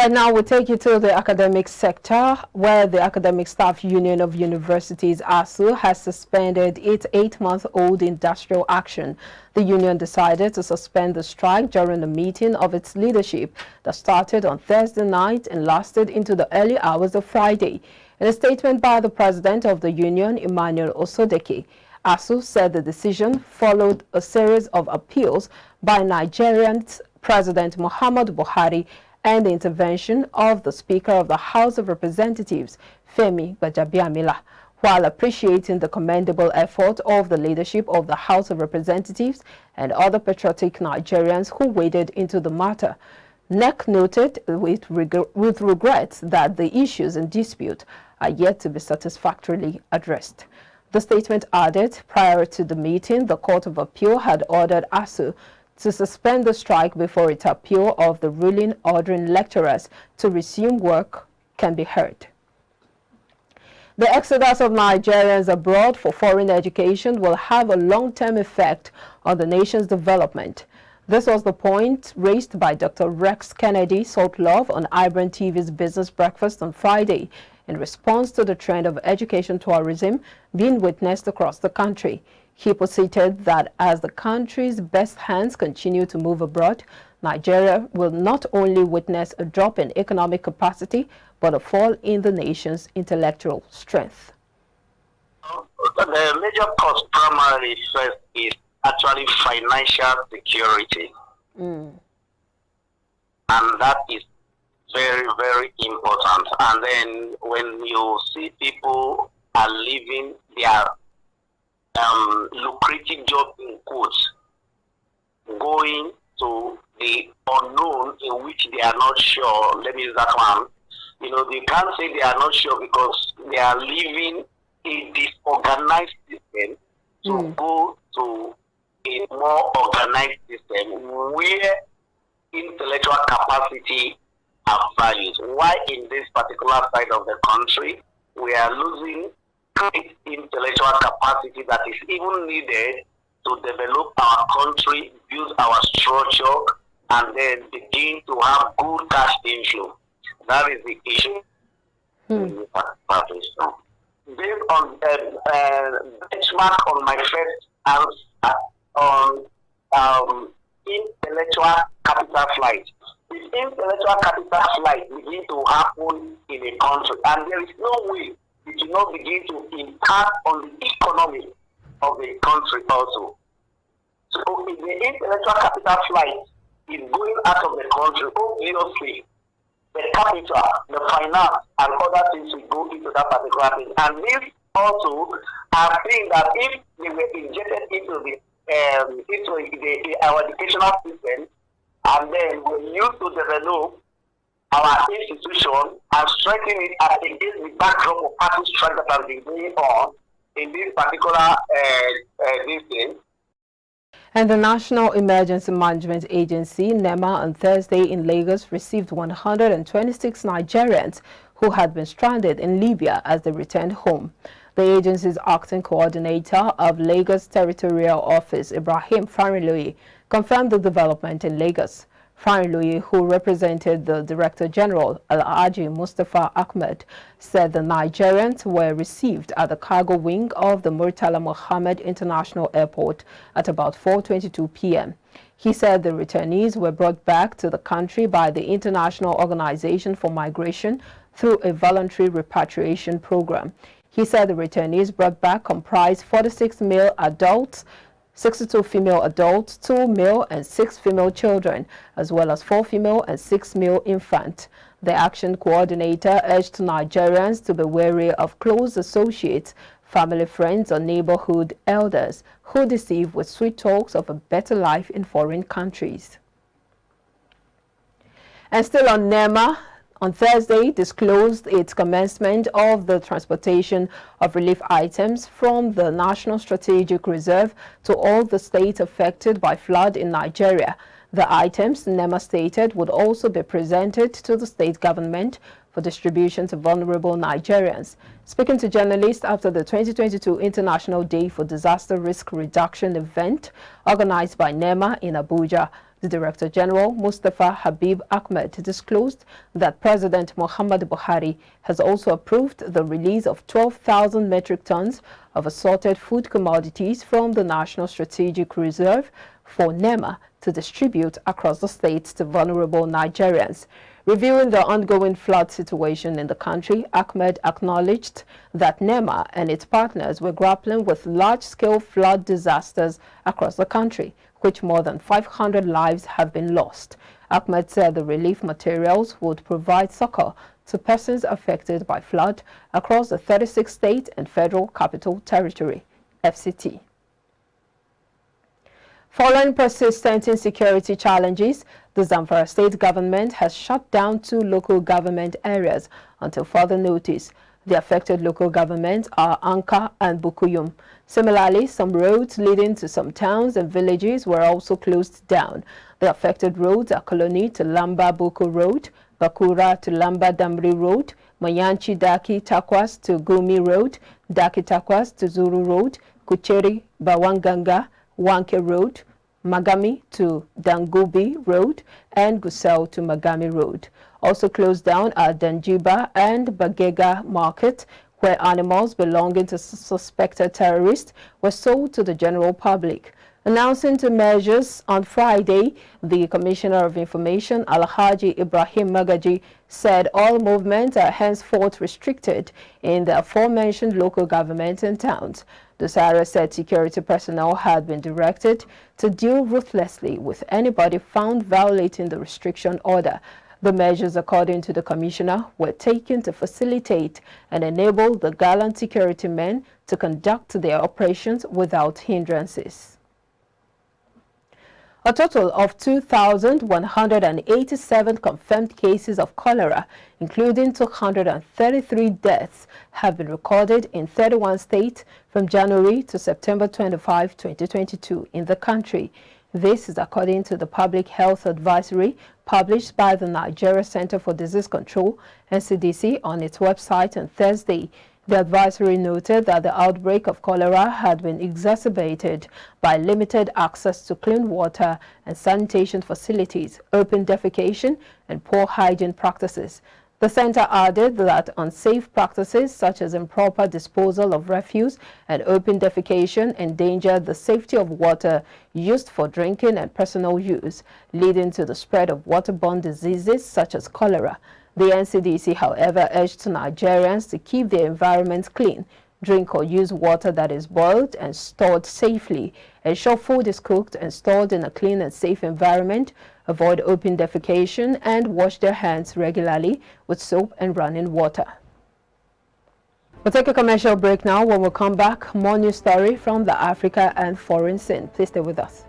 Right now, we'll take you to the academic sector, where the Academic Staff Union of Universities, ASU, has suspended its 8-month-old industrial action. The union decided to suspend the strike during a meeting of its leadership that started on Thursday night and lasted into the early hours of Friday. In a statement by the president of the union, Emmanuel Osodeke, ASU said the decision followed a series of appeals by Nigerians President Muhammadu Buhari and the intervention of the Speaker of the House of Representatives, Femi Gbajabiamila, while appreciating the commendable effort of the leadership of the House of Representatives and other patriotic Nigerians who waded into the matter. NEC noted with regret that the issues in dispute are yet to be satisfactorily addressed. The statement added, prior to the meeting, the Court of Appeal had ordered ASU to suspend the strike before its appeal of the ruling ordering lecturers to resume work can be heard. The exodus of Nigerians abroad for foreign education will have a long-term effect on the nation's development. This was the point raised by Dr. Rex Kennedy Saltlove on iBrandTV's Business Breakfast on Friday in response to the trend of education tourism being witnessed across the country. He posited that as the country's best hands continue to move abroad, Nigeria will not only witness a drop in economic capacity, but a fall in the nation's intellectual strength. The major cause primarily first is actually financial security. And that is very, very important. And then when you see people are leaving their lucrative job in quotes, going to the unknown in which they are not sure. Let me use that one. You know, they can't say they are not sure because they are leaving a disorganized system to go to a more organized system where intellectual capacity are valued. Why in this particular side of the country we are losing great intellectual capacity that is even needed to develop our country, build our structure, and then begin to have good cash inflow. That is the issue. Based on the benchmark on my first answer on intellectual capital flight. If intellectual capital flight begin to happen in a country, and there is no way it will not begin to impact on the economy of the country also. So if the intellectual capital flight is going out of the country, obviously the capital, the finance, and other things will go into that particular thing. And this also are things that if they were injected into our educational system, and then we used to develop our institution and strengthen it against the backdrop of party strike that has been going on in this particular this thing. And the National Emergency Management Agency, NEMA, on Thursday in Lagos received 126 Nigerians who had been stranded in Libya as they returned home. The agency's acting coordinator of Lagos Territorial Office, Ibrahim Farinloye, confirmed the development in Lagos. Farinloye, who represented the Director General, Alhaji Mustafa Ahmed, said the Nigerians were received at the cargo wing of the Murtala Mohammed International Airport at about 4:22 p.m. He said the returnees were brought back to the country by the International Organization for Migration through a voluntary repatriation program. He said the returnees brought back comprised 46 male adults, 62 female adults, 2 male and 6 female children, as well as 4 female and 6 male infants. The action coordinator urged Nigerians to be wary of close associates, family friends, or neighborhood elders who deceive with sweet talks of a better life in foreign countries. And still on NEMA, on Thursday, disclosed its commencement of the transportation of relief items from the National Strategic Reserve to all the states affected by flood in Nigeria. The items, NEMA stated, would also be presented to the state government for distribution to vulnerable Nigerians. Speaking to journalists after the 2022 International Day for Disaster Risk Reduction event organized by NEMA in Abuja, The Director General, Mustafa Habib Ahmed, disclosed that President Muhammad Buhari has also approved the release of 12,000 metric tons of assorted food commodities from the National Strategic Reserve for NEMA to distribute across the state to vulnerable Nigerians. Reviewing the ongoing flood situation in the country, Ahmed acknowledged that NEMA and its partners were grappling with large-scale flood disasters across the country, which more than 500 lives have been lost. Ahmed said the relief materials would provide succor to persons affected by flood across the 36 state and federal capital territory, FCT. Following persistent insecurity challenges, the ZAMFARA state government has shut down 2 local government areas until further notice. The affected local governments are Anka and Bukuyum. Similarly, some roads leading to some towns and villages were also closed down. The affected roads are Koloni to Lamba Boko Road, Bakura to Lamba Damri Road, Mayanchi Daki Takwas to Gumi Road, Daki Takwas to Zuru Road, Kucheri Bawanganga, Wanke Road, Magami to Dangubi Road, and Gusau to Magami Road. Also closed down are Danjiba and Bagega Market, where animals belonging to suspected terrorists were sold to the general public. Announcing the measures on Friday, the Commissioner of Information, Alhaji Ibrahim Magaji, said all movements are henceforth restricted in the aforementioned local governments and towns. Dosara said security personnel had been directed to deal ruthlessly with anybody found violating the restriction order. The measures, according to the Commissioner, were taken to facilitate and enable the gallant security men to conduct their operations without hindrances. A total of 2,187 confirmed cases of cholera, including 233 deaths, have been recorded in 31 states from January to September 25, 2022 in the country. This is according to the Public Health Advisory published by the Nigeria Center for Disease Control, NCDC, on its website on Thursday. The advisory noted that the outbreak of cholera had been exacerbated by limited access to clean water and sanitation facilities, open defecation, and poor hygiene practices. The center added that unsafe practices such as improper disposal of refuse and open defecation endangered the safety of water used for drinking and personal use, leading to the spread of waterborne diseases such as cholera. The NCDC, however, urged Nigerians to keep their environments clean, drink or use water that is boiled and stored safely, ensure food is cooked and stored in a clean and safe environment, avoid open defecation, and wash their hands regularly with soap and running water. We'll take a commercial break now. When we come back, more news story from the Africa and foreign scene. Please stay with us.